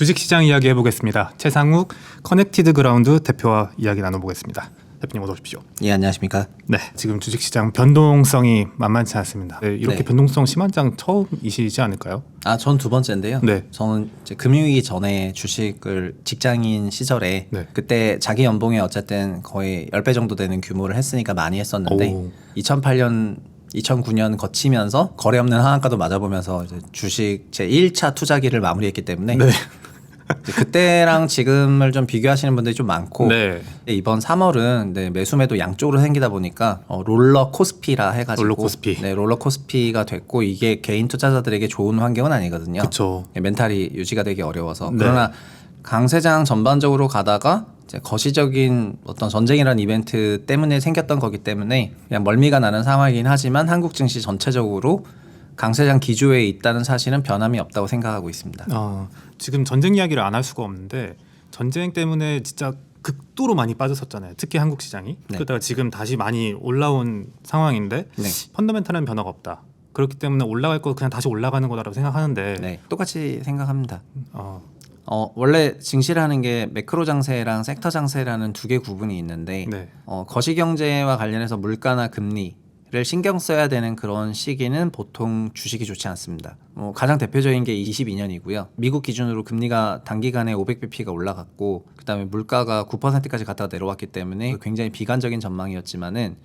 주식시장 이야기 해보겠습니다. 최상욱 커넥티드 그라운드 대표와 이야기 나눠보겠습니다. 대표님 어서 오십시오. 예, 안녕하십니까. 네, 지금 주식시장 변동성이 만만치 않습니다. 네, 이렇게 네. 변동성 심한 장 처음이시지 않을까요? 전 두 번째인데요. 네. 저는 이제 금융위기 전에 주식을 직장인 시절에 네. 그때 자기 연봉에 어쨌든 거의 10배 정도 되는 규모를 했으니까 많이 했었는데 오. 2008년 2009년 거치면서 거래 없는 하한가도 맞아보면서 이제 주식 제 1차 투자기를 마무리했기 때문에 네. 이제 그때랑 지금을 좀 비교하시는 분들이 좀 많고 네. 이번 3월은 매수매도 양쪽으로 생기다 보니까 롤러 코스피라 해가지고 롤러 코스피. 롤러 코스피가 됐고 이게 개인 투자자들에게 좋은 환경은 아니거든요. 그렇죠. 멘탈이 유지가 되기 어려워서 네. 그러나 강세장 전반적으로 가다가 이제 거시적인 어떤 전쟁이라는 이벤트 때문에 생겼던 거기 때문에 그냥 멀미가 나는 상황이긴 하지만 한국 증시 전체적으로 강세장 기조에 있다는 사실은 변함이 없다고 생각하고 있습니다. 지금 전쟁 이야기를 안 할 수가 없는데 전쟁 때문에 진짜 극도로 많이 빠졌었잖아요. 특히 한국 시장이. 네. 그러다가 지금 다시 많이 올라온 상황인데 네. 펀더멘탈한 변화가 없다. 그렇기 때문에 올라갈 거 그냥 다시 올라가는 거다라고 생각하는데 네, 똑같이 생각합니다. 어, 원래 증시라는 게 매크로 장세랑 섹터 장세라는 두 개 구분이 있는데 네. 거시경제와 관련해서 물가나 금리를 신경 써야 되는 그런 시기는 보통 주식이 좋지 않습니다. 가장 대표적인 게 22년이고요. 미국 기준으로 금리가 단기간에 500bp가 올라갔고 그다음에 물가가 9%까지 갔다가 내려왔기 때문에 굉장히 비관적인 전망이었지만은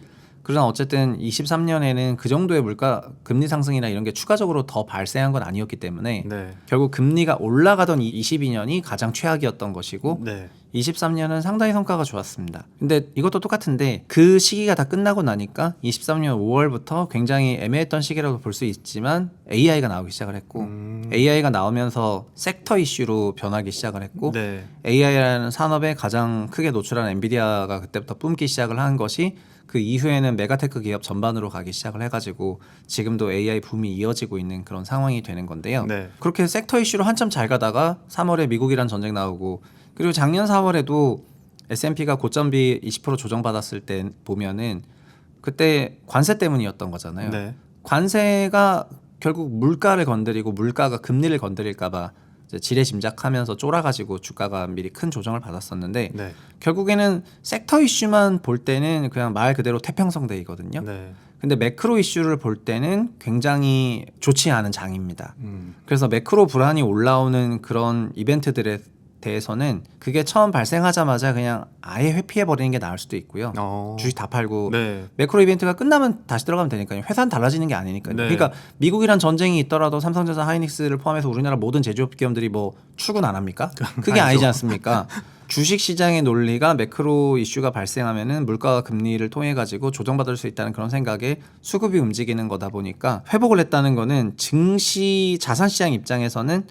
그러나 어쨌든 23년에는 그 정도의 물가 금리 상승이나 이런 게 추가적으로 더 발생한 건 아니었기 때문에 네. 결국 금리가 올라가던 22년이 가장 최악이었던 것이고 네. 23년은 상당히 성과가 좋았습니다. 근데 이것도 똑같은데 그 시기가 다 끝나고 나니까 23년 5월부터 굉장히 애매했던 시기라고 볼 수 있지만 AI가 나오기 시작을 했고 AI가 나오면서 섹터 이슈로 변하기 시작을 했고 네. AI라는 산업에 가장 크게 노출한 엔비디아가 그때부터 뿜기 시작을 한 것이 그 이후에는 메가테크 기업 전반으로 가기 시작을 해가지고 지금도 AI 붐이 이어지고 있는 그런 상황이 되는 건데요. 네. 그렇게 섹터 이슈로 한참 잘 가다가 3월에 미국이란 전쟁 나오고 그리고 작년 4월에도 S&P가 고점비 20% 조정받았을 때 보면은 그때 관세 때문이었던 거잖아요. 네. 관세가 결국 물가를 건드리고 물가가 금리를 건드릴까봐 지레 짐작하면서 쫄아가지고 주가가 미리 큰 조정을 받았었는데 네. 결국에는 섹터 이슈만 볼 때는 그냥 말 그대로 태평성대이거든요. 네. 근데 매크로 이슈를 볼 때는 굉장히 좋지 않은 장입니다. 음. 그래서 매크로 불안이 올라오는 그런 이벤트들에 대해서는 그게 처음 발생하자마자 그냥 아예 회피해버리는 게 나을 수도 있고요. 주식 다 팔고 네. 매크로 이벤트가 끝나면 다시 들어가면 되니까요. 회사는 달라지는 게 아니니까요. 네. 그러니까 미국이란 전쟁이 있더라도 삼성전자, 하이닉스를 포함해서 우리나라 모든 제조업 기업들이 뭐 출근 안 합니까? 그게 아니지 않습니까? 주식 시장의 논리가 매크로 이슈가 발생하면은 물가와 금리를 통해 가지고 조정받을 수 있다는 그런 생각에 수급이 움직이는 거다 보니까 회복을 했다는 거는 증시 자산 시장 입장에서는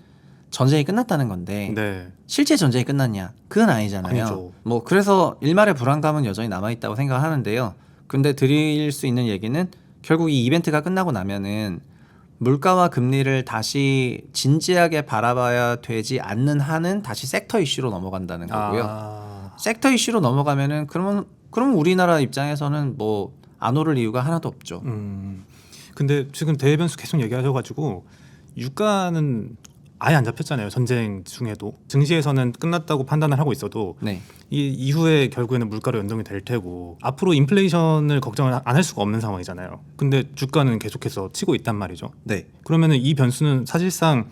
전쟁이 끝났다는 건데 네. 실제 전쟁이 끝났냐? 그건 아니잖아요. 아니죠. 그래서 일말의 불안감은 여전히 남아 있다고 생각하는데요. 근데 드릴 수 있는 얘기는 결국 이 이벤트가 끝나고 나면은 물가와 금리를 다시 진지하게 바라봐야 되지 않는 한은 다시 섹터 이슈로 넘어간다는 거고요. 섹터 이슈로 넘어가면은 그러면 우리나라 입장에서는 뭐 안 오를 이유가 하나도 없죠. 근데 지금 대변수 계속 얘기하셔가지고 유가는 아예 안 잡혔잖아요. 전쟁 중에도 증시에서는 끝났다고 판단을 하고 있어도 네. 이 이후에 결국에는 물가로 연동이 될 테고 앞으로 인플레이션을 걱정을 안 할 수가 없는 상황이잖아요. 근데 주가는 계속해서 치고 있단 말이죠. 네. 그러면은 이 변수는 사실상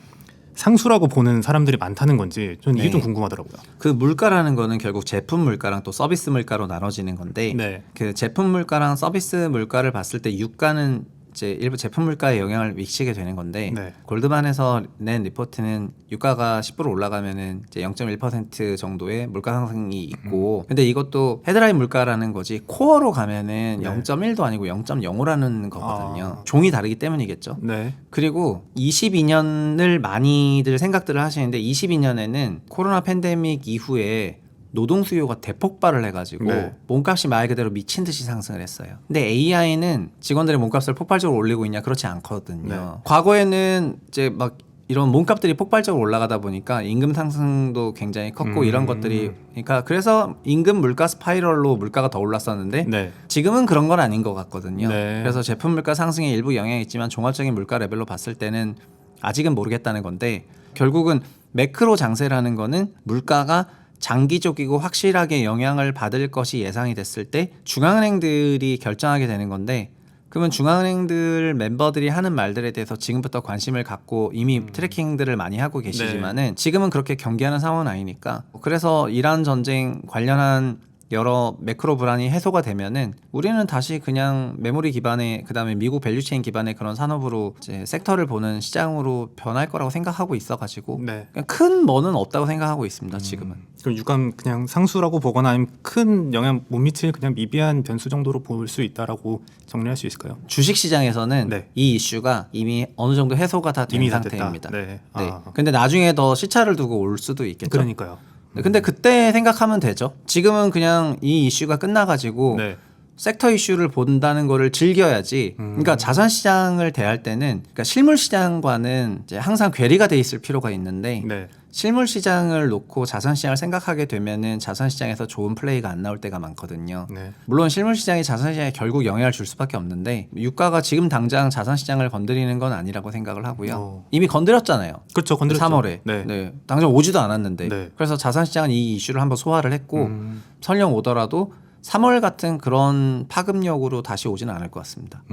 상수라고 보는 사람들이 많다는 건지 저는 이게 네. 좀 궁금하더라고요. 그 물가라는 거는 결국 제품 물가랑 또 서비스 물가로 나눠지는 건데 네. 그 제품 물가랑 서비스 물가를 봤을 때 유가는 이제 일부 제품 물가에 영향을 미치게 되는 건데 네. 골드만에서 낸 리포트는 유가가 10% 올라가면은 이제 0.1% 정도의 물가 상승이 있고 근데 이것도 헤드라인 물가라는 거지 코어로 가면은 네. 0.1도 아니고 0.05라는 거거든요. 종이 다르기 때문이겠죠. 네. 그리고 22년을 많이들 생각들을 하시는데 22년에는 코로나 팬데믹 이후에 노동 수요가 대폭발을 해가지고 네. 몸값이 말 그대로 미친 듯이 상승을 했어요. 근데 AI는 직원들의 몸값을 폭발적으로 올리고 있냐 그렇지 않거든요. 네. 과거에는 이제 막 이런 몸값들이 폭발적으로 올라가다 보니까 임금 상승도 굉장히 컸고 이런 것들이 그러니까 그래서 임금 물가 스파이럴로 물가가 더 올랐었는데 네. 지금은 그런 건 아닌 것 같거든요. 네. 그래서 제품 물가 상승에 일부 영향이 있지만 종합적인 물가 레벨로 봤을 때는 아직은 모르겠다는 건데 결국은 매크로 장세라는 거는 물가가 장기적이고 확실하게 영향을 받을 것이 예상이 됐을 때 중앙은행들이 결정하게 되는 건데, 그러면 중앙은행들 멤버들이 하는 말들에 대해서 지금부터 관심을 갖고 이미 트래킹들을 많이 하고 계시지만은 지금은 그렇게 경계하는 상황은 아니니까, 그래서 이란 전쟁 관련한 여러 매크로 불안이 해소가 되면은 우리는 다시 그냥 메모리 기반의, 그다음에 미국 밸류체인 기반의 그런 산업으로 이제 섹터를 보는 시장으로 변할 거라고 생각하고 있어가지고 네. 그냥 큰 뭐는 없다고 생각하고 있습니다. 지금은. 그럼 유감 그냥 상수라고 보거나 아니면 큰 영향 못 미칠 그냥 미비한 변수 정도로 볼 수 있다라고 정리할 수 있을까요? 주식 시장에서는 네. 이 이슈가 이미 어느 정도 해소가 다 된 이미 다 상태입니다. 됐다. 네. 네. 근데 나중에 더 시차를 두고 올 수도 있겠죠. 그러니까요. 네, 근데 그때 생각하면 되죠. 지금은 그냥 이 이슈가 끝나가지고 네. 섹터 이슈를 본다는 거를 즐겨야지. 그러니까 자산 시장을 대할 때는, 그러니까 실물 시장과는 이제 항상 괴리가 돼 있을 필요가 있는데, 네. 실물 시장을 놓고 자산 시장을 생각하게 되면은 자산 시장에서 좋은 플레이가 안 나올 때가 많거든요. 네. 물론 실물 시장이 자산 시장에 결국 영향을 줄 수밖에 없는데, 유가가 지금 당장 자산 시장을 건드리는 건 아니라고 생각을 하고요. 이미 건드렸잖아요. 그렇죠. 건드렸죠. 3월에. 네. 당장 오지도 않았는데. 네. 그래서 자산 시장은 이 이슈를 한번 소화를 했고, 설령 오더라도 3월 같은 그런 파급력으로 다시 오지는 않을 것 같습니다.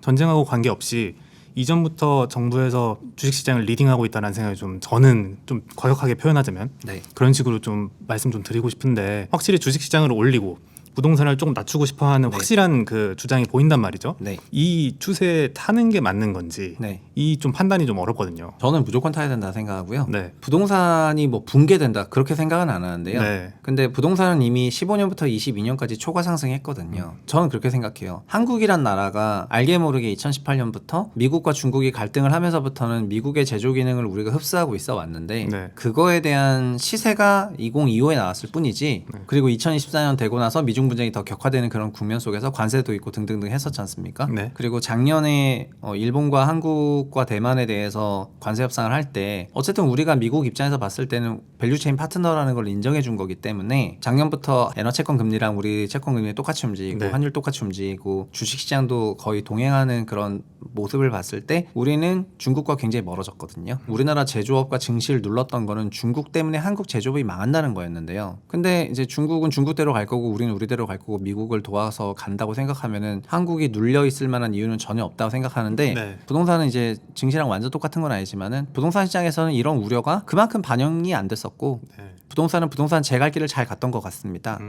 전쟁하고 관계없이 이전부터 정부에서 주식시장을 리딩하고 있다는 생각이 좀 저는 좀 과격하게 표현하자면 네. 그런 식으로 좀 말씀 좀 드리고 싶은데, 확실히 주식시장을 올리고 부동산을 조금 낮추고 싶어하는 네. 확실한 그 주장이 보인단 말이죠. 네. 이 추세에 타는 게 맞는 건지 네. 이 좀 판단이 좀 어렵거든요. 저는 무조건 타야 된다 생각하고요. 네. 부동산이 뭐 붕괴된다 그렇게 생각은 안 하는데요. 네. 근데 부동산은 이미 15년부터 22년까지 초과 상승했거든요. 저는 그렇게 생각해요. 한국이란 나라가 알게 모르게 2018년부터 미국과 중국이 갈등을 하면서부터는 미국의 제조 기능을 우리가 흡수하고 있어 왔는데, 네. 그거에 대한 시세가 2025에 나왔을 뿐이지. 그리고 2024년 되고 나서 미중 분쟁이 더 격화되는 그런 국면 속에서 관세도 있고 등등등 했었지 않습니까? 네. 그리고 작년에 일본과 한국과 대만에 대해서 관세 협상을 할 때 어쨌든 우리가 미국 입장에서 봤을 때는 밸류체인 파트너라는 걸 인정해 준 거기 때문에 작년부터 엔화 채권 금리랑 우리 채권 금리 똑같이 움직이고 네. 환율 똑같이 움직이고 주식 시장도 거의 동행하는 그런 모습을 봤을 때 우리는 중국과 굉장히 멀어졌거든요. 우리나라 제조업과 증시를 눌렀던 거는 중국 때문에 한국 제조업이 망한다는 거였는데요. 근데 이제 중국은 중국대로 갈 거고 우리는 우리대로 갈 거고 미국을 도와서 간다고 생각하면은 한국이 눌려 있을 만한 이유는 전혀 없다고 생각하는데, 네. 부동산은 이제 증시랑 완전 똑같은 건 아니지만은 부동산 시장에서는 이런 우려가 그만큼 반영이 안 됐었고, 네. 부동산은 부동산 제 갈 길을 잘 갔던 것 같습니다.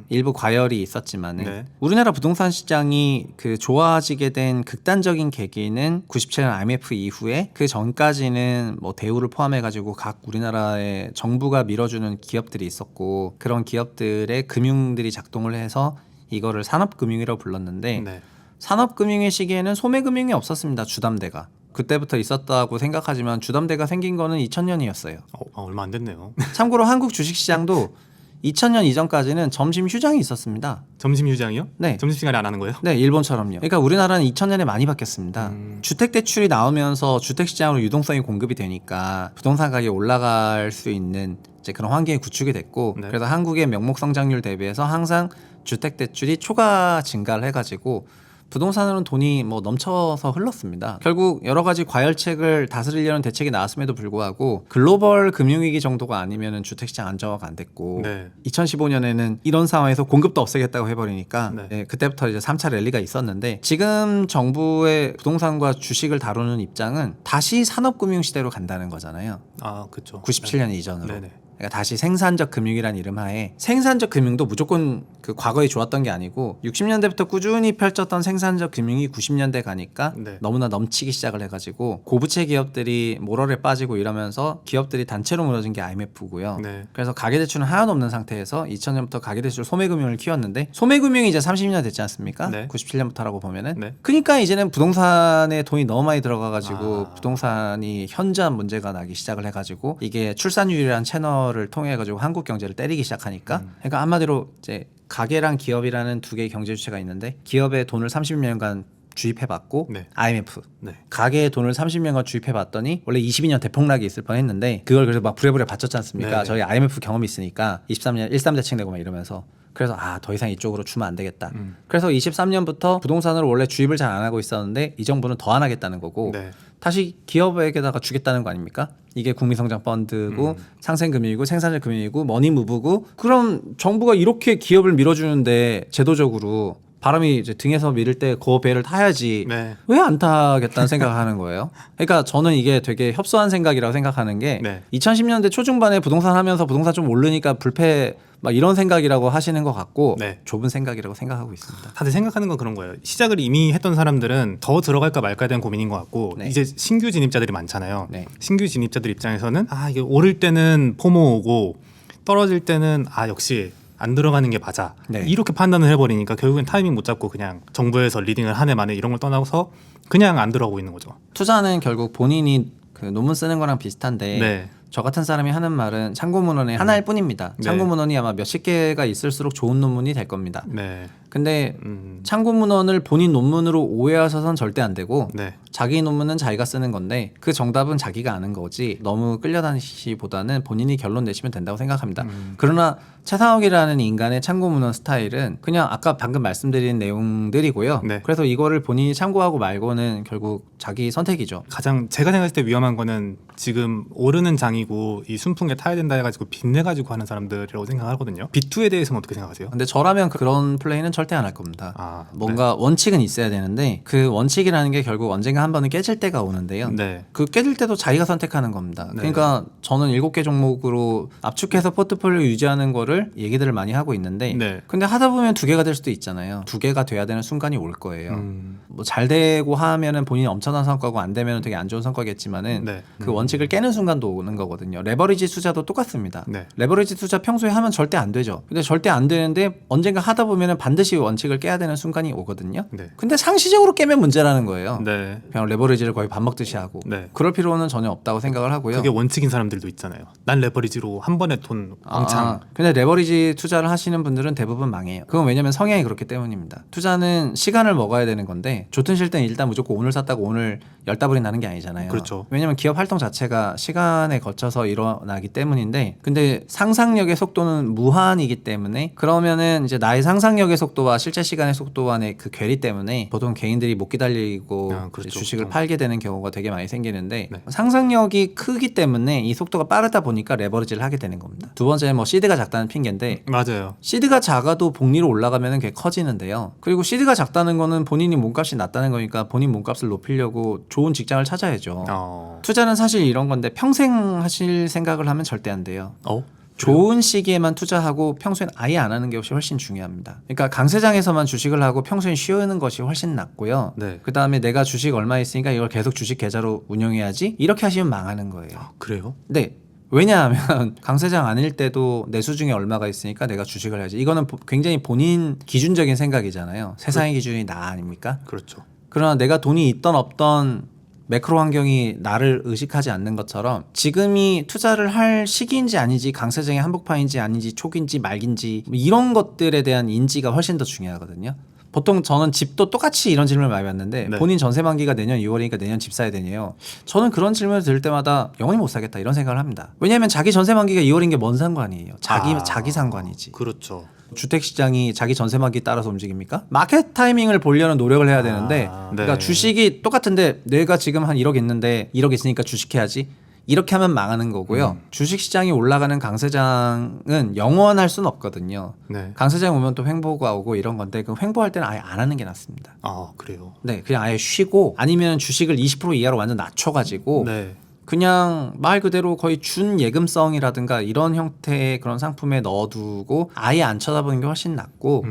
일부 과열이 있었지만은 네. 우리나라 부동산 시장이 그 좋아지게 된 극단적인 계기는 97년 IMF 이후에, 그 전까지는 뭐 대우를 포함해가지고 각 우리나라의 정부가 밀어주는 기업들이 있었고, 그런 기업들의 금융들이 작동을 해서 이거를 산업금융이라고 불렀는데, 네. 산업금융의 시기에는 소매금융이 없었습니다. 주담대가. 그때부터 있었다고 생각하지만 주담대가 생긴 거는 2000년이었어요. 얼마 안 됐네요. 참고로 한국 주식시장도 2000년 이전까지는 점심 휴장이 있었습니다. 점심 휴장이요? 네. 점심시간에 안 하는 거예요? 네, 일본처럼요. 그러니까 우리나라는 2000년에 많이 바뀌었습니다. 주택 대출이 나오면서 주택 시장으로 유동성이 공급이 되니까 부동산 가격이 올라갈 수 있는 이제 그런 환경이 구축이 됐고, 네. 그래서 한국의 명목 성장률 대비해서 항상 주택 대출이 초과 증가를 해가지고 부동산으로는 돈이 뭐 넘쳐서 흘렀습니다. 결국 여러 가지 과열책을 다스리려는 대책이 나왔음에도 불구하고 글로벌 금융위기 정도가 아니면은 주택시장 안정화가 안 됐고, 네. 2015년에는 이런 상황에서 공급도 없애겠다고 해버리니까 네. 네, 그때부터 이제 3차 랠리가 있었는데, 지금 정부의 부동산과 주식을 다루는 입장은 다시 산업금융 시대로 간다는 거잖아요. 아, 그렇죠. 97년 이전으로. 네네. 그러니까 다시 생산적 금융이란 이름 하에, 생산적 금융도 무조건 그 과거에 좋았던 게 아니고 60년대부터 꾸준히 펼쳤던 생산적 금융이 90년대 가니까 네. 너무나 넘치기 시작을 해가지고 고부채 기업들이 모럴에 빠지고 이러면서 기업들이 단체로 무너진 게 IMF고요. 네. 그래서 가계대출은 하나도 없는 상태에서 2000년부터 가계대출 소매금융을 키웠는데, 소매금융이 이제 30년 됐지 않습니까? 네. 97년부터라고 보면은. 네. 그러니까 이제는 부동산에 돈이 너무 많이 들어가가지고 아. 부동산이 현저한 문제가 나기 시작을 해가지고, 이게 출산율이라는 채널을 통해 가지고 한국 경제를 때리기 시작하니까, 그러니까 한마디로 이제 가계랑 기업이라는 두 개의 경제 주체가 있는데, 기업에 돈을 30년간 주입해봤고, 네. IMF 네. 가계에 돈을 30년간 주입해봤더니 원래 22년 대폭락이 있을 뻔했는데 그걸 그래서 막 부랴부랴 받쳤지 않습니까? 네네. 저희 IMF 경험이 있으니까 23년 13대책 내고 막 이러면서. 그래서 더 이상 이쪽으로 주면 안 되겠다. 그래서 23년부터 부동산으로 원래 주입을 잘 안 하고 있었는데 이 정부는 더 안 하겠다는 거고 네. 다시 기업에게다가 주겠다는 거 아닙니까? 이게 국민성장 펀드고 상생금융이고 생산자 금융이고 머니무브고 그럼 정부가 이렇게 기업을 밀어주는데 제도적으로 바람이 이제 등에서 밀을 때 그 배를 타야지 네. 왜 안 타겠다는 생각을 하는 거예요. 그러니까 저는 이게 되게 협소한 생각이라고 생각하는 게 네. 2010년대 초중반에 부동산 하면서 부동산 좀 오르니까 불패 막 이런 생각이라고 하시는 것 같고 네. 좁은 생각이라고 생각하고 있습니다. 다들 생각하는 건 그런 거예요. 시작을 이미 했던 사람들은 더 들어갈까 말까에 대한 고민인 것 같고 네. 이제 신규 진입자들이 많잖아요. 네. 신규 진입자들 입장에서는 이게 오를 때는 포모 오고 떨어질 때는 역시 안 들어가는 게 맞아. 네. 이렇게 판단을 해버리니까 결국엔 타이밍 못 잡고 그냥 정부에서 리딩을 한 해 만에 이런 걸 떠나서 그냥 안 들어가고 있는 거죠. 투자는 결국 본인이 그 논문 쓰는 거랑 비슷한데 네. 저 같은 사람이 하는 말은 참고문헌의 하나일 뿐입니다. 네. 참고문헌이 아마 몇십 개가 있을수록 좋은 논문이 될 겁니다. 네. 근데 참고문헌을 본인 논문으로 오해하셔서는 절대 안 되고 네. 자기 논문은 자기가 쓰는 건데 그 정답은 자기가 아는 거지 너무 끌려다니시보다는 본인이 결론 내시면 된다고 생각합니다. 그러나 최상욱이라는 인간의 참고문헌 스타일은 그냥 아까 방금 말씀드린 내용들이고요. 네. 그래서 이거를 본인이 참고하고 말고는 결국 자기 선택이죠. 가장 제가 생각했을 때 위험한 거는 지금 오르는 장이고 이 순풍에 타야 된다 해가지고 빚내가지고 하는 사람들이라고 생각하거든요. 빚투에 대해서는 어떻게 생각하세요? 근데 저라면 그런 플레이는 절대 안 할 겁니다. 네. 뭔가 원칙은 있어야 되는데 그 원칙이라는 게 결국 언젠가 한 번은 깨질 때가 오는데요. 네. 그 깨질 때도 자기가 선택하는 겁니다. 네. 그러니까 저는 7개 종목으로 압축해서 포트폴리오 유지하는 거를 얘기들을 많이 하고 있는데 네. 근데 하다 보면 2개가 될 수도 있잖아요. 2개가 돼야 되는 순간이 올 거예요. 뭐 잘 되고 하면은 본인이 엄청난 성과고 안 되면 되게 안 좋은 성과겠지만은 네. 그 원칙을 깨는 순간도 오는 거거든요. 레버리지 투자도 똑같습니다. 네. 레버리지 투자 평소에 하면 절대 안 되죠. 근데 절대 안 되는데 언젠가 하다 보면은 반드시 원칙을 깨야 되는 순간이 오거든요. 네. 근데 상시적으로 깨면 문제라는 거예요. 네. 그냥 레버리지를 거의 밥 먹듯이 하고 네. 그럴 필요는 전혀 없다고 생각을 하고요. 그게 원칙인 사람들도 있잖아요. 난 레버리지로 한 번에 돈 왕창. 근데 레버리지 투자를 하시는 분들은 대부분 망해요. 그건 왜냐면 성향이 그렇기 때문입니다. 투자는 시간을 먹어야 되는 건데 좋든 싫든 일단 무조건 오늘 샀다고 오늘 열다불이 나는 게 아니잖아요. 그렇죠. 왜냐면 기업 활동 자체가 시간에 거쳐서 일어나기 때문인데 근데 상상력의 속도는 무한이기 때문에 그러면은 이제 나의 상상력의 속도와 실제 시간의 속도 간의 그 괴리 때문에 보통 개인들이 못 기다리고 그렇죠. 이제 주식을 팔게 되는 경우가 되게 많이 생기는데 네. 상상력이 크기 때문에 이 속도가 빠르다 보니까 레버리지를 하게 되는 겁니다. 두 번째는 뭐 시드가 작다는 핑계인데 맞아요. 시드가 작아도 복리로 올라가면 그게 커지는데요. 그리고 시드가 작다는 거는 본인이 몸값이 낮다는 거니까 본인 몸값을 높이려고 좋은 직장을 찾아야죠. 투자는 사실 이런 건데 평생 하실 생각을 하면 절대 안 돼요. 좋은 시기에만 투자하고 평소엔 아예 안 하는 게 훨씬 중요합니다. 그러니까 강세장에서만 주식을 하고 평소엔 쉬는 것이 훨씬 낫고요. 네. 그 다음에 내가 주식 얼마 있으니까 이걸 계속 주식 계좌로 운영해야지 이렇게 하시면 망하는 거예요. 그래요? 네. 왜냐하면 강세장 아닐 때도 내 수중에 얼마가 있으니까 내가 주식을 해야지. 이거는 굉장히 본인 기준적인 생각이잖아요. 세상의 기준이 나 아닙니까? 그렇죠. 그러나 내가 돈이 있던 없던 매크로 환경이 나를 의식하지 않는 것처럼 지금이 투자를 할 시기인지 아닌지 강세장의 한복판인지 아닌지 초기인지 말기인지 이런 것들에 대한 인지가 훨씬 더 중요하거든요. 보통 저는 집도 똑같이 이런 질문을 많이 받는데 네. 본인 전세 만기가 내년 6월이니까 내년 집 사야 되네요. 저는 그런 질문을 들을 때마다 영원히 못 사겠다 이런 생각을 합니다. 왜냐하면 자기 전세 만기가 2월인 게 뭔 상관이에요. 자기 상관이지. 그렇죠. 주택 시장이 자기 전세 만기 따라서 움직입니까? 마켓 타이밍을 보려는 노력을 해야 되는데 그러니까 네. 주식이 똑같은데 내가 지금 한 1억 있는데 1억 있으니까 주식해야지 이렇게 하면 망하는 거고요. 주식 시장이 올라가는 강세장은 영원할 수는 없거든요. 네. 강세장 오면 또 횡보가 오고 이런 건데 그 횡보할 때는 아예 안 하는 게 낫습니다. 그래요. 네, 그냥 아예 쉬고 아니면 주식을 20% 이하로 완전 낮춰가지고 네. 그냥 말 그대로 거의 준예금성이라든가 이런 형태의 그런 상품에 넣어두고 아예 안 쳐다보는 게 훨씬 낫고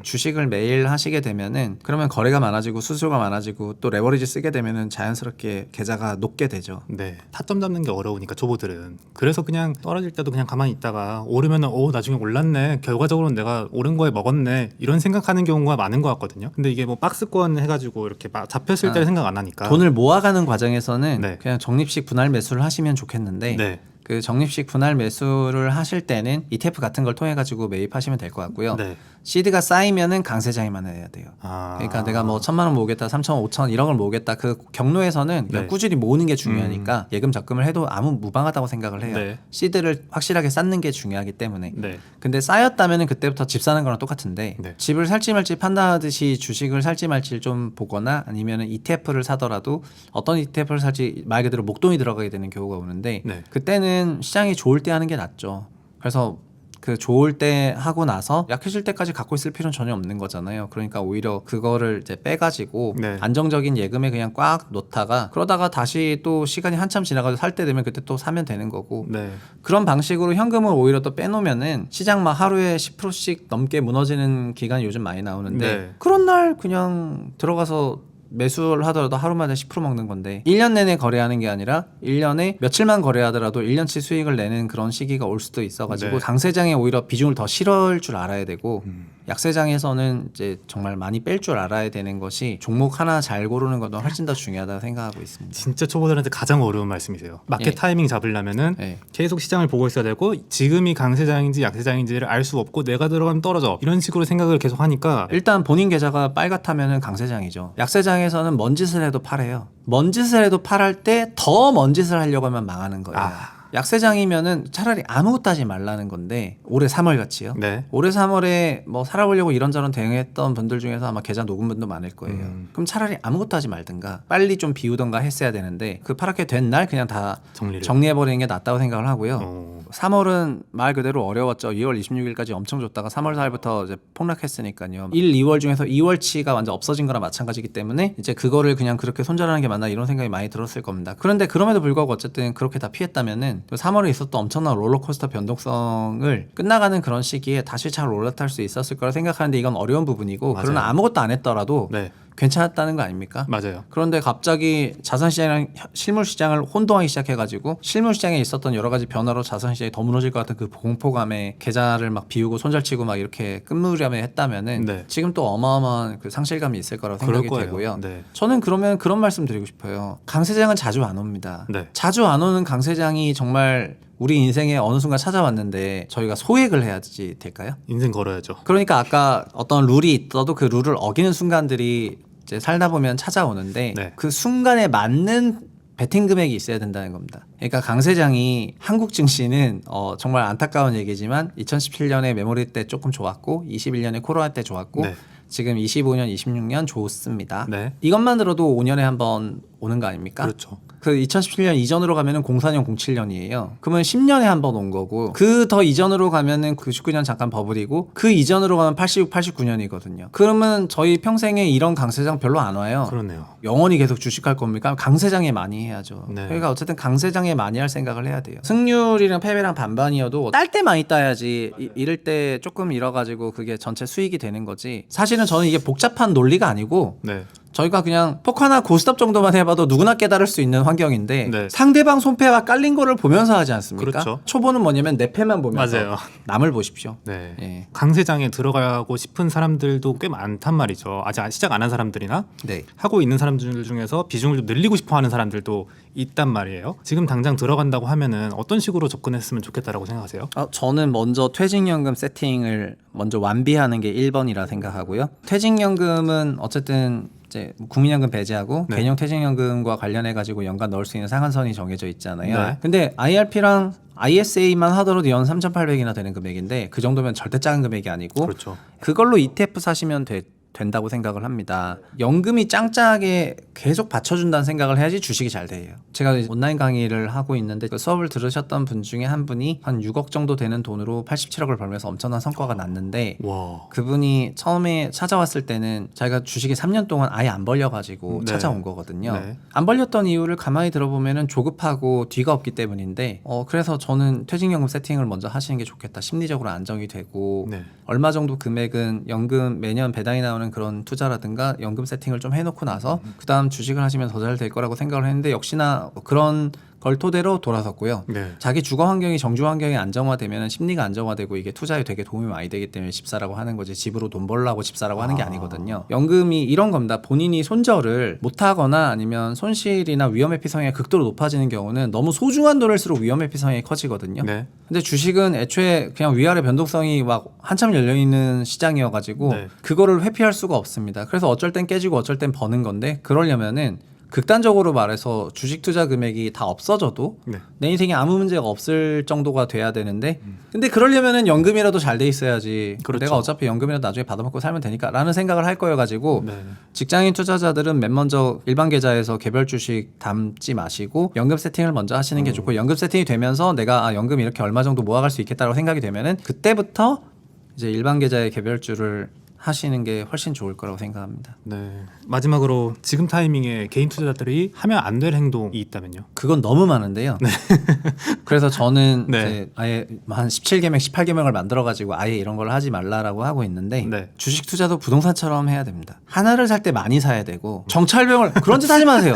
주식을 매일 하시게 되면은 그러면 거래가 많아지고 수수료가 많아지고 또 레버리지 쓰게 되면은 자연스럽게 계좌가 높게 되죠. 네. 타점 잡는 게 어려우니까 초보들은. 그래서 그냥 떨어질 때도 그냥 가만히 있다가 오르면은 나중에 올랐네. 결과적으로는 내가 오른 거에 먹었네. 이런 생각하는 경우가 많은 것 같거든요. 근데 이게 뭐 박스권 해가지고 이렇게 막 잡혔을 때를 생각 안 하니까. 돈을 모아가는 과정에서는 네. 그냥 적립식 분할 매수를 하시면 좋겠는데 네. 그 적립식 분할 매수를 하실 때는 ETF 같은 걸 통해 가지고 매입하시면 될 것 같고요. 네. 시드가 쌓이면은 강세장에만 해야 돼요. 아. 그러니까 내가 뭐 1,000만 원 모으겠다, 3,000원, 5,000원 이런 걸 모으겠다. 그 경로에서는 그냥 네. 꾸준히 모으는 게 중요하니까 예금 적금을 해도 아무 무방하다고 생각을 해요. 네. 시드를 확실하게 쌓는 게 중요하기 때문에. 네. 근데 쌓였다면은 그때부터 집 사는 거랑 똑같은데 네. 집을 살지 말지 판단하듯이 주식을 살지 말지 좀 보거나 아니면은 ETF를 사더라도 어떤 ETF를 살지 말 그대로 목돈이 들어가게 되는 경우가 오는데 네. 그때는 시장이 좋을 때 하는 게 낫죠. 그래서 그 좋을 때 하고 나서 약해질 때까지 갖고 있을 필요는 전혀 없는 거잖아요. 그러니까 오히려 그거를 이제 빼가지고 네. 안정적인 예금에 그냥 꽉 놓다가 그러다가 다시 또 시간이 한참 지나가서 살 때 되면 그때 또 사면 되는 거고 네. 그런 방식으로 현금을 오히려 또 빼놓으면은 시장 막 하루에 10%씩 넘게 무너지는 기간이 요즘 많이 나오는데 네. 그런 날 그냥 들어가서 매수를 하더라도 하루마다 10% 먹는 건데 1년 내내 거래하는 게 아니라 1년에 며칠만 거래하더라도 1년치 수익을 내는 그런 시기가 올 수도 있어가지고 네. 강세장에 오히려 비중을 더 실을 줄 알아야 되고 약세장에서는 이제 정말 많이 뺄 줄 알아야 되는 것이 종목 하나 잘 고르는 것도 훨씬 더 중요하다고 생각하고 있습니다. 진짜 초보들한테 가장 어려운 말씀이세요. 마켓 예. 타이밍 잡으려면은 네. 계속 시장을 보고 있어야 되고 지금이 강세장인지 약세장인지를 알 수 없고 내가 들어가면 떨어져 이런 식으로 생각을 계속 하니까 일단 본인 계좌가 빨갛다면은 강세장이죠. 약세장에서는 뭔 짓을 해도 팔아요. 뭔 짓을 해도 팔할 때 더 뭔 짓을 하려고 하면 망하는 거예요. 아. 약세장이면은 차라리 아무것도 하지 말라는 건데 올해 3월 같이요. 네. 올해 3월에 뭐 살아보려고 이런저런 대응했던 분들 중에서 아마 계좌 녹은 분도 많을 거예요. 그럼 차라리 아무것도 하지 말든가 빨리 좀 비우던가 했어야 되는데 그 파랗게 된 날 그냥 다 정리를. 정리해버리는 게 낫다고 생각을 하고요. 어. 3월은 말 그대로 어려웠죠. 2월 26일까지 엄청 줬다가 3월 4일부터 이제 폭락했으니까요. 1, 2월 중에서 2월치가 완전 없어진 거랑 마찬가지기 때문에 이제 그거를 그냥 그렇게 손절하는 게 맞나 이런 생각이 많이 들었을 겁니다. 그런데 그럼에도 불구하고 어쨌든 그렇게 다 피했다면은 3월에 있었던 엄청난 롤러코스터 변동성을 끝나가는 그런 시기에 다시 잘 올라탈 수 있었을 거라 생각하는데 이건 어려운 부분이고 맞아요. 그러나 아무것도 안 했더라도 네. 괜찮았다는 거 아닙니까? 맞아요. 그런데 갑자기 자산시장이랑 실물시장을 혼동하기 시작해가지고 실물시장에 있었던 여러 가지 변화로 자산시장이 더 무너질 것 같은 그 공포감에 계좌를 막 비우고 손절치고 막 이렇게 끝무렵에 했다면은 네. 지금 또 어마어마한 그 상실감이 있을 거라고 그럴 생각이 거예요. 되고요. 네. 저는 그러면 그런 말씀 드리고 싶어요. 강세장은 자주 안 옵니다. 네. 자주 안 오는 강세장이 정말 우리 인생에 어느 순간 찾아왔는데 저희가 소액을 해야지 될까요? 인생 걸어야죠. 그러니까 아까 어떤 룰이 있어도 그 룰을 어기는 순간들이 이제 살다 보면 찾아오는데 네. 그 순간에 맞는 베팅 금액이 있어야 된다는 겁니다. 그러니까 강세장이 한국 증시는 정말 안타까운 얘기지만 2017년에 메모리 때 조금 좋았고 21년에 코로나 때 좋았고 네. 지금 25년, 26년 좋습니다. 네. 이것만 들어도 5년에 한 번 오는 거 아닙니까? 그렇죠. 그 2017년 이전으로 가면은 04년, 07년이에요. 그러면 10년에 한 번 온 거고 그 더 이전으로 가면은 99년 잠깐 버블이고 그 이전으로 가면 86, 89년이거든요. 그러면 저희 평생에 이런 강세장 별로 안 와요. 그러네요. 영원히 계속 주식할 겁니까? 강세장에 많이 해야죠. 네. 그러니까 어쨌든 강세장에 많이 할 생각을 해야 돼요. 승률이랑 패배랑 반반이어도 딸 때 많이 따야지 이럴 때 조금 잃어가지고 그게 전체 수익이 되는 거지. 사실은 저는 이게 복잡한 논리가 아니고 네. 저희가 그냥 포카나 고스톱 정도만 해봐도 누구나 깨달을 수 있는 환경인데 네. 상대방 손패가 깔린 거를 보면서 하지 않습니까? 그렇죠. 초보는 뭐냐면 내 패만 보면서 맞아요. 남을 보십시오. 네. 예. 강세장에 들어가고 싶은 사람들도 꽤 많단 말이죠. 아직 시작 안 한 사람들이나 네. 하고 있는 사람들 중에서 비중을 좀 늘리고 싶어 하는 사람들도 있단 말이에요. 지금 당장 들어간다고 하면은 어떤 식으로 접근했으면 좋겠다라고 생각하세요? 저는 먼저 퇴직연금 세팅을 먼저 완비하는 게 1번이라 생각하고요. 퇴직연금은 어쨌든 이제 국민연금 배제하고 네. 개인용 퇴직연금과 관련해 가지고 연간 넣을 수 있는 상한선이 정해져 있잖아요. 네. 근데 IRP랑 ISA만 하더라도 연 3,800이나 되는 금액인데 그 정도면 절대 작은 금액이 아니고 그렇죠. 그걸로 ETF 사시면 된다고 생각을 합니다. 연금이 짱짱하게 계속 받쳐준다는 생각을 해야지 주식이 잘 돼요. 제가 온라인 강의를 하고 있는데 그 수업을 들으셨던 분 중에 한 분이 한 6억 정도 되는 돈으로 87억을 벌면서 엄청난 성과가 났는데 와. 그분이 처음에 찾아왔을 때는 자기가 주식이 3년 동안 아예 안 벌려가지고 네. 찾아온 거거든요. 네. 안 벌렸던 이유를 가만히 들어보면은 조급하고 뒤가 없기 때문인데 그래서 저는 퇴직연금 세팅을 먼저 하시는 게 좋겠다. 심리적으로 안정이 되고 네. 얼마 정도 금액은 연금 매년 배당이 나오는 그런 투자라든가 연금 세팅을 좀 해놓고 나서 그 다음 주식을 하시면 더 잘 될 거라고 생각을 했는데 역시나 그런 걸 토대로 돌아섰고요. 네. 자기 주거 환경이 정주 환경이 안정화되면 심리가 안정화되고 이게 투자에 되게 도움이 많이 되기 때문에 집 사라고 하는 거지 집으로 돈 벌라고 집 사라고 하는 게 아니거든요. 연금이 이런 겁니다. 본인이 손절을 못하거나 아니면 손실이나 위험 회피성이 극도로 높아지는 경우는 너무 소중한 돈일수록 위험 회피성이 커지거든요. 네. 근데 주식은 애초에 그냥 위아래 변동성이 막 한참 열려 있는 시장이어가지고 네. 그거를 회피할 수가 없습니다. 그래서 어쩔 땐 깨지고 어쩔 땐 버는 건데 그러려면은 극단적으로 말해서 주식 투자 금액이 다 없어져도 네. 내 인생에 아무 문제가 없을 정도가 돼야 되는데 근데 그러려면은 연금이라도 잘 돼 있어야지. 그렇죠. 내가 어차피 연금이라도 나중에 받아먹고 살면 되니까라는 생각을 할 거여가지고 네. 직장인 투자자들은 맨 먼저 일반 계좌에서 개별 주식 담지 마시고 연금 세팅을 먼저 하시는 게 좋고 연금 세팅이 되면서 내가 연금 이렇게 얼마 정도 모아갈 수 있겠다라고 생각이 되면은 그때부터 이제 일반 계좌의 개별주를 하시는 게 훨씬 좋을 거라고 생각합니다. 네. 마지막으로 지금 타이밍에 개인 투자자들이 하면 안 될 행동이 있다면요? 그건 너무 많은데요. 그래서 저는 네. 이제 아예 한 17개명, 18개명을 만들어가지고 아예 이런 걸 하지 말라라고 하고 있는데 네. 주식 투자도 부동산처럼 해야 됩니다. 하나를 살 때 많이 사야 되고 정찰병을 그런 짓 하지 마세요.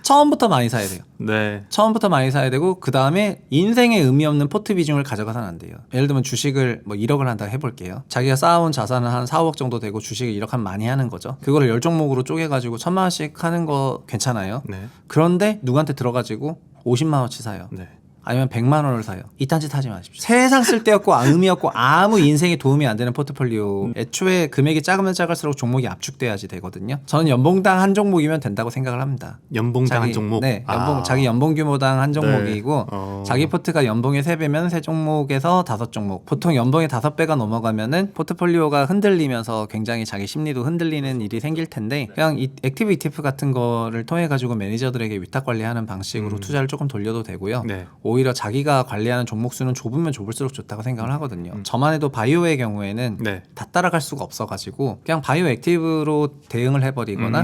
처음부터 많이 사야 돼요. 네. 처음부터 많이 사야 되고 그 다음에 인생에 의미 없는 포트 비중을 가져가서는 안 돼요. 예를 들면 주식을 뭐 1억을 한다 해볼게요. 자기가 쌓아온 자산은 한 4, 5억 정도 되고 주식을 1억 하면 많이 하는 거죠. 그거를 10종목으로 쪼개가지고 1,000만 원씩 하는 거 괜찮아요. 네. 그런데 누구한테 들어가지고 50만 원치 사요. 네. 아니면 100만 원을 사요. 이딴 짓 하지 마십시오. 세상 쓸데없고 의미 없고 아무 인생에 도움이 안 되는 포트폴리오. 애초에 금액이 작으면 작을수록 종목이 압축돼야지 되거든요. 저는 연봉당 한 종목이면 된다고 생각을 합니다. 연봉당 한 종목. 네, 자기 연봉 규모당 한 종목이고 네. 자기 포트가 연봉의 3배면 3종목에서 5종목. 보통 연봉의 5배가 넘어가면은 포트폴리오가 흔들리면서 굉장히 자기 심리도 흔들리는 일이 생길 텐데 그냥 이 액티브 ETF 같은 거를 통해 가지고 매니저들에게 위탁 관리하는 방식으로 투자를 조금 돌려도 되고요. 네. 오히려 자기가 관리하는 종목 수는 좁으면 좁을수록 좋다고 생각을 하거든요. 저만 해도 바이오의 경우에는 네. 다 따라갈 수가 없어가지고 그냥 바이오 액티브로 대응을 해버리거나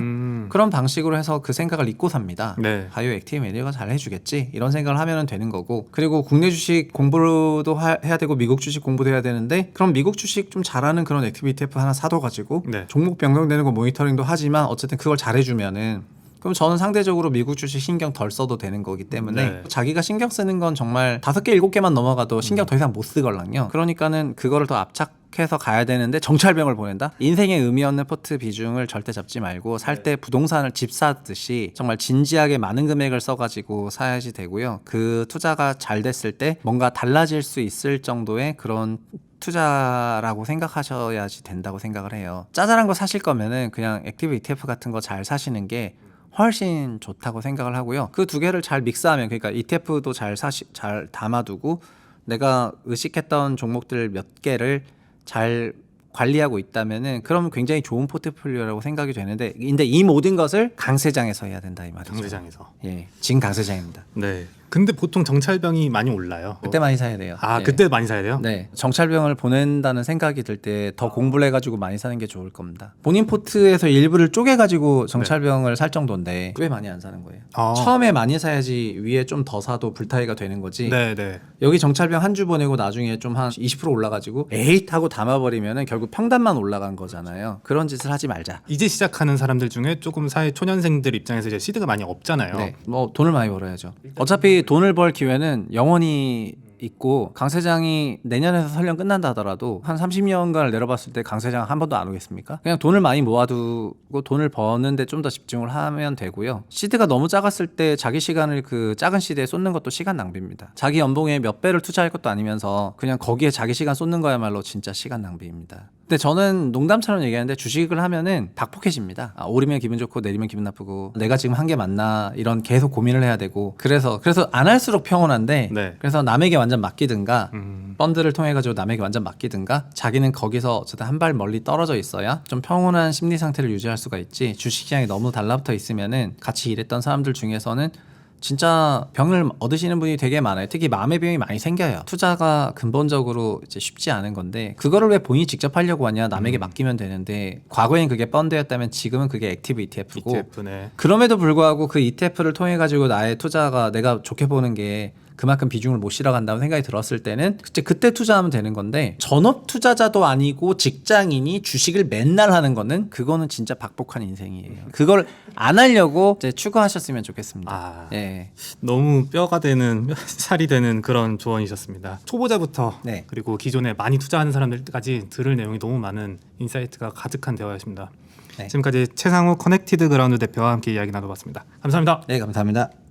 그런 방식으로 해서 그 생각을 잊고 삽니다. 네. 바이오 액티브 매니저가 잘 해주겠지 이런 생각을 하면 되는 거고 그리고 국내 주식 공부도 해야 되고 미국 주식 공부도 해야 되는데 그럼 미국 주식 좀 잘하는 그런 액티브 ETF 하나 사둬가지고 네. 종목 변경되는 거 모니터링도 하지만 어쨌든 그걸 잘해주면은 그럼 저는 상대적으로 미국 주식 신경 덜 써도 되는 거기 때문에 네. 자기가 신경 쓰는 건 정말 5개, 7개만 넘어가도 신경 더 이상 못 쓰걸랑요. 그러니까는 그거를 더 압착해서 가야 되는데 정찰병을 보낸다? 인생에 의미 없는 포트 비중을 절대 잡지 말고 살 때 부동산을 집 사듯이 정말 진지하게 많은 금액을 써가지고 사야지 되고요. 그 투자가 잘 됐을 때 뭔가 달라질 수 있을 정도의 그런 투자라고 생각하셔야지 된다고 생각을 해요. 짜잘한 거 사실 거면은 그냥 액티브 ETF 같은 거 잘 사시는 게 훨씬 좋다고 생각을 하고요. 그 두 개를 잘 믹스하면 그러니까 ETF도 잘 담아두고 내가 의식했던 종목들 몇 개를 잘 관리하고 있다면은 그럼 굉장히 좋은 포트폴리오라고 생각이 되는데 근데 이 모든 것을 강세장에서 해야 된다 이 말이죠. 강세장에서. 예, 진 강세장입니다. 네. 근데 보통 정찰병이 많이 올라요. 그때 많이 사야 돼요. 아, 예. 그때 많이 사야 돼요? 네, 정찰병을 보낸다는 생각이 들 때 더 공부를 해가지고 많이 사는 게 좋을 겁니다. 본인 포트에서 일부를 쪼개가지고 정찰병을 살 정도인데 왜 많이 안 사는 거예요? 아. 처음에 많이 사야지 위에 좀 더 사도 불타기가 되는 거지. 네, 네. 여기 정찰병 한 주 보내고 나중에 좀 한 20% 올라가지고 에잇 하고 담아버리면은 결국 평단만 올라간 거잖아요. 그런 짓을 하지 말자. 이제 시작하는 사람들 중에 조금 사회 초년생들 입장에서 이제 시드가 많이 없잖아요. 네, 뭐 돈을 많이 벌어야죠. 어차피 돈을 벌 기회는 영원히 있고 강세장이 내년에서 설령 끝난다 하더라도 한 30년간을 내려봤을 때 강세장 한 번도 안 오겠습니까? 그냥 돈을 많이 모아두고 돈을 버는데 좀 더 집중을 하면 되고요. 시드가 너무 작았을 때 자기 시간을 그 작은 시드에 쏟는 것도 시간 낭비입니다. 자기 연봉에 몇 배를 투자할 것도 아니면서 그냥 거기에 자기 시간 쏟는 거야말로 진짜 시간 낭비입니다. 근데 저는 농담처럼 얘기하는데 주식을 하면은 닭폭해집니다. 오르면 기분 좋고 내리면 기분 나쁘고 내가 지금 한 게 맞나 이런 계속 고민을 해야 되고 그래서 안 할수록 평온한데 네. 그래서 남에게 완전 맡기든가 펀드를 통해 가지고 남에게 완전 맡기든가 자기는 거기서 어쨌든 한 발 멀리 떨어져 있어야 좀 평온한 심리 상태를 유지할 수가 있지 주식시장에 너무 달라붙어 있으면은 같이 일했던 사람들 중에서는 진짜 병을 얻으시는 분이 되게 많아요. 특히 마음의 병이 많이 생겨요. 투자가 근본적으로 이제 쉽지 않은 건데 그거를 왜 본인이 직접 하려고 하냐 남에게 맡기면 되는데 과거엔 그게 펀드였다면 지금은 그게 액티브 ETF고 ETF네. 그럼에도 불구하고 그 ETF를 통해 가지고 나의 투자가 내가 좋게 보는 게 그만큼 비중을 못 실어간다고 생각이 들었을 때는 그때 투자하면 되는 건데 전업 투자자도 아니고 직장인이 주식을 맨날 하는 거는 그거는 진짜 박복한 인생이에요. 그걸 안 하려고 이제 추구하셨으면 좋겠습니다. 아. 예. 너무 뼈가 되는 살이 되는 그런 조언이셨습니다. 초보자부터 네. 그리고 기존에 많이 투자하는 사람들까지 들을 내용이 너무 많은 인사이트가 가득한 대화였습니다. 네. 지금까지 최상욱 커넥티드 그라운드 대표와 함께 이야기 나눠봤습니다. 감사합니다. 네, 감사합니다.